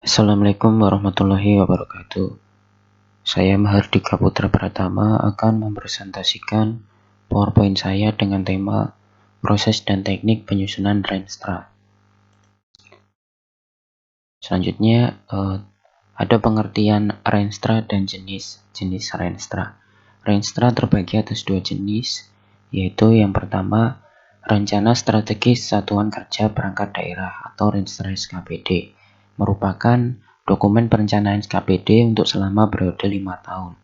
Assalamualaikum warahmatullahi wabarakatuh. Saya Mahardika Putra Pratama akan mempresentasikan PowerPoint saya dengan tema proses dan teknik penyusunan Renstra. Selanjutnya ada pengertian Renstra dan jenis Renstra. Renstra terbagi atas dua jenis, yaitu yang pertama Rencana Strategis Satuan Kerja Perangkat Daerah atau Renstra SKPD, merupakan dokumen perencanaan SKPD untuk selama periode 5 tahun.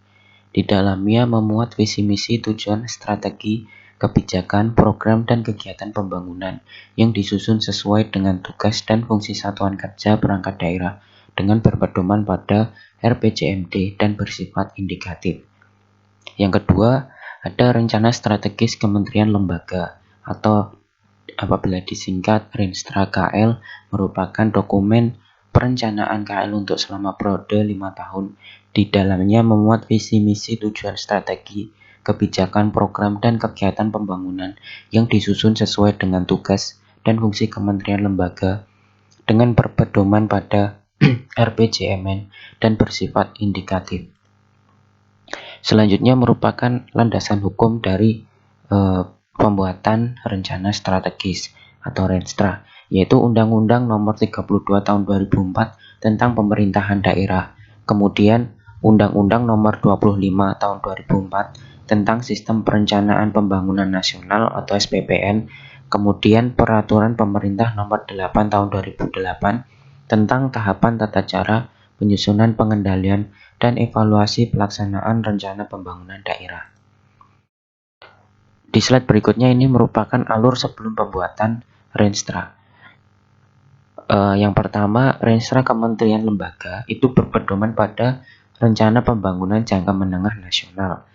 Di dalamnya memuat visi misi, tujuan, strategi, kebijakan, program, dan kegiatan pembangunan yang disusun sesuai dengan tugas dan fungsi satuan kerja perangkat daerah dengan berpedoman pada RPJMD dan bersifat indikatif. Yang kedua, ada rencana strategis kementerian lembaga atau apabila disingkat Renstra KL, merupakan dokumen perencanaan KL untuk selama periode 5 tahun. Di dalamnya memuat visi misi, tujuan, strategi, kebijakan, program, dan kegiatan pembangunan yang disusun sesuai dengan tugas dan fungsi kementerian lembaga dengan berpedoman pada RPJMN dan bersifat indikatif. Selanjutnya merupakan landasan hukum dari pembuatan rencana strategis atau Renstra, yaitu Undang-Undang Nomor 32 Tahun 2004 tentang Pemerintahan Daerah, kemudian Undang-Undang Nomor 25 Tahun 2004 tentang Sistem Perencanaan Pembangunan Nasional atau SPPN, kemudian Peraturan Pemerintah Nomor 8 Tahun 2008 tentang tahapan tata cara penyusunan, pengendalian, dan evaluasi pelaksanaan rencana pembangunan daerah. Di slide berikutnya ini merupakan alur sebelum pembuatan Renstra. Yang pertama, Renstra Kementerian Lembaga itu berpedoman pada Rencana Pembangunan Jangka Menengah Nasional.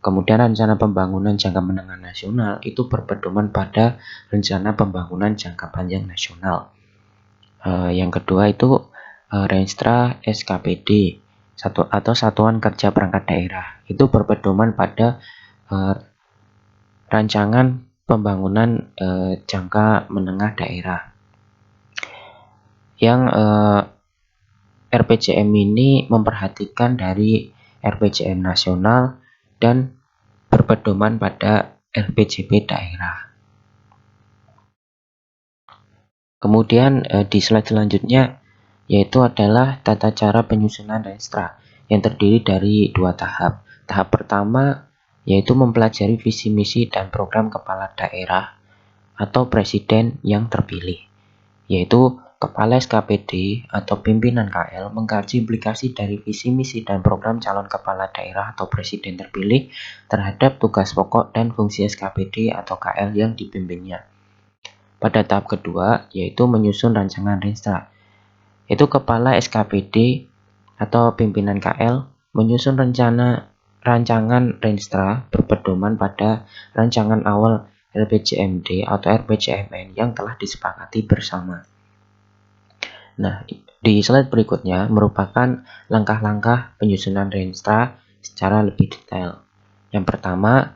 Kemudian Rencana Pembangunan Jangka Menengah Nasional itu berpedoman pada Rencana Pembangunan Jangka Panjang Nasional. Yang kedua itu Renstra SKPD atau Satuan Kerja Perangkat Daerah, itu berpedoman pada rancangan pembangunan jangka menengah daerah. Yang RPJM ini memperhatikan dari RPJM nasional dan berpedoman pada RPJP daerah. Kemudian di slide selanjutnya yaitu adalah tata cara penyusunan Renstra yang terdiri dari dua tahap. Tahap pertama yaitu mempelajari visi misi dan program kepala daerah atau presiden yang terpilih, yaitu kepala SKPD atau pimpinan KL mengkaji implikasi dari visi misi dan program calon kepala daerah atau presiden terpilih terhadap tugas pokok dan fungsi SKPD atau KL yang dipimpinnya. Pada tahap kedua yaitu menyusun rancangan Renstra, yaitu kepala SKPD atau pimpinan KL menyusun rancangan Renstra berpedoman pada rancangan awal RPJMD atau RPJMN yang telah disepakati bersama. Nah, di slide berikutnya merupakan langkah-langkah penyusunan Renstra secara lebih detail. Yang pertama,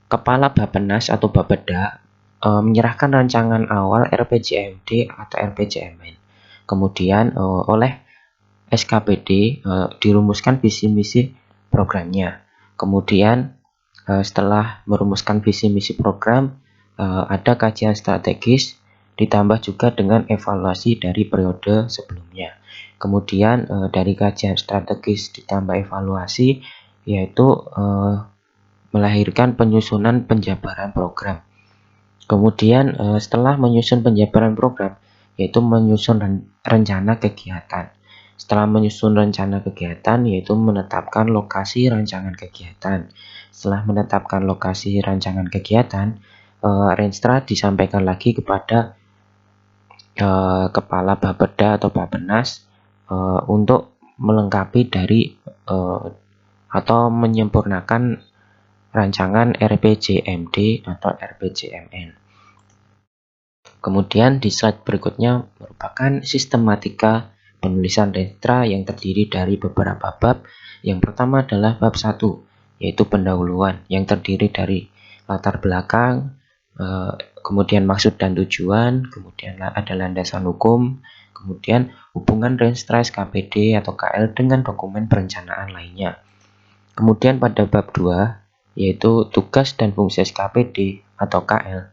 Kepala Bappenas atau Bapeda menyerahkan rancangan awal RPJMD atau RPJMN. Kemudian oleh SKPD dirumuskan visi misi programnya. Kemudian setelah merumuskan visi misi program, ada kajian strategis ditambah juga dengan evaluasi dari periode sebelumnya. Kemudian dari kajian strategis ditambah evaluasi yaitu melahirkan penyusunan penjabaran program. Kemudian setelah menyusun penjabaran program yaitu menyusun rencana kegiatan. Setelah menyusun rencana kegiatan yaitu menetapkan lokasi rancangan kegiatan. Setelah menetapkan lokasi rancangan kegiatan, Renstra disampaikan lagi kepada Kepala Bapeda atau Bappenas untuk melengkapi dari atau menyempurnakan rancangan RPJMD atau RPJMN. Kemudian di slide berikutnya merupakan sistematika penulisan Renstra yang terdiri dari beberapa bab. Yang pertama adalah bab 1, yaitu pendahuluan yang terdiri dari latar belakang, kemudian maksud dan tujuan, kemudian ada landasan hukum, kemudian hubungan Renstra SKPD atau KL dengan dokumen perencanaan lainnya. Kemudian pada bab 2, yaitu tugas dan fungsi SKPD atau KL,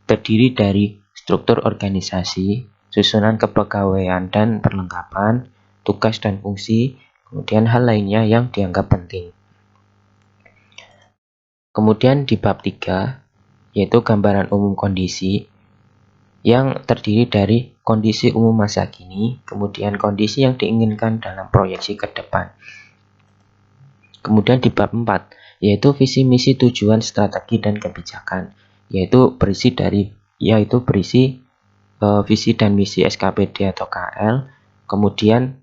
terdiri dari struktur organisasi, susunan kepegawaian dan perlengkapan, tugas dan fungsi, kemudian hal lainnya yang dianggap penting. Kemudian di bab 3, yaitu gambaran umum kondisi, yang terdiri dari kondisi umum masa kini, kemudian kondisi yang diinginkan dalam proyeksi ke depan. Kemudian di bab 4, yaitu visi misi tujuan strategi dan kebijakan, yaitu berisi visi dan misi SKPD atau KL, kemudian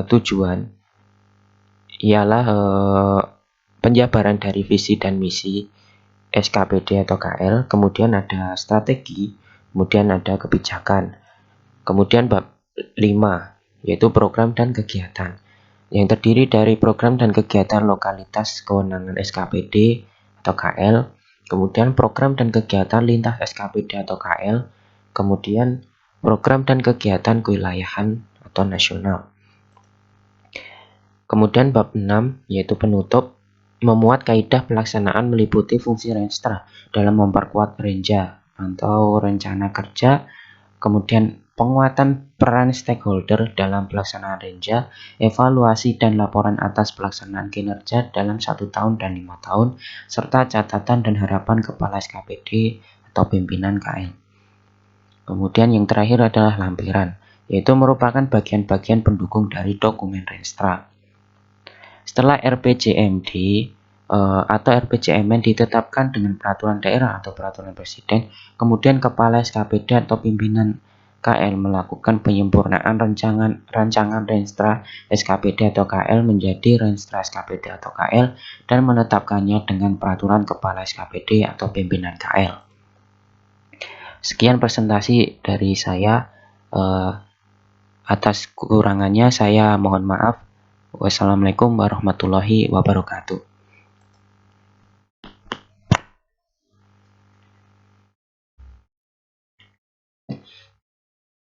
tujuan ialah penjabaran dari visi dan misi SKPD atau KL, kemudian ada strategi, kemudian ada kebijakan. Kemudian bab 5, yaitu program dan kegiatan, yang terdiri dari program dan kegiatan lokalitas kewenangan SKPD atau KL, kemudian program dan kegiatan lintas SKPD atau KL, kemudian program dan kegiatan kewilayahan atau nasional. Kemudian bab 6, yaitu penutup, memuat kaidah pelaksanaan meliputi fungsi Renstra dalam memperkuat Renja atau rencana kerja, kemudian penguatan peran stakeholder dalam pelaksanaan Renja, evaluasi dan laporan atas pelaksanaan kinerja dalam 1 tahun dan 5 tahun, serta catatan dan harapan kepala SKPD atau pimpinan KL. Kemudian yang terakhir adalah lampiran, yaitu merupakan bagian-bagian pendukung dari dokumen Renstra. Setelah RPJMD atau RPJMN ditetapkan dengan peraturan daerah atau peraturan presiden, kemudian kepala SKPD atau pimpinan KL melakukan penyempurnaan rancangan Renstra SKPD atau KL menjadi Renstra SKPD atau KL dan menetapkannya dengan peraturan kepala SKPD atau pimpinan KL. Sekian presentasi dari saya. Atas kekurangannya saya mohon maaf. Wassalamualaikum warahmatullahi wabarakatuh.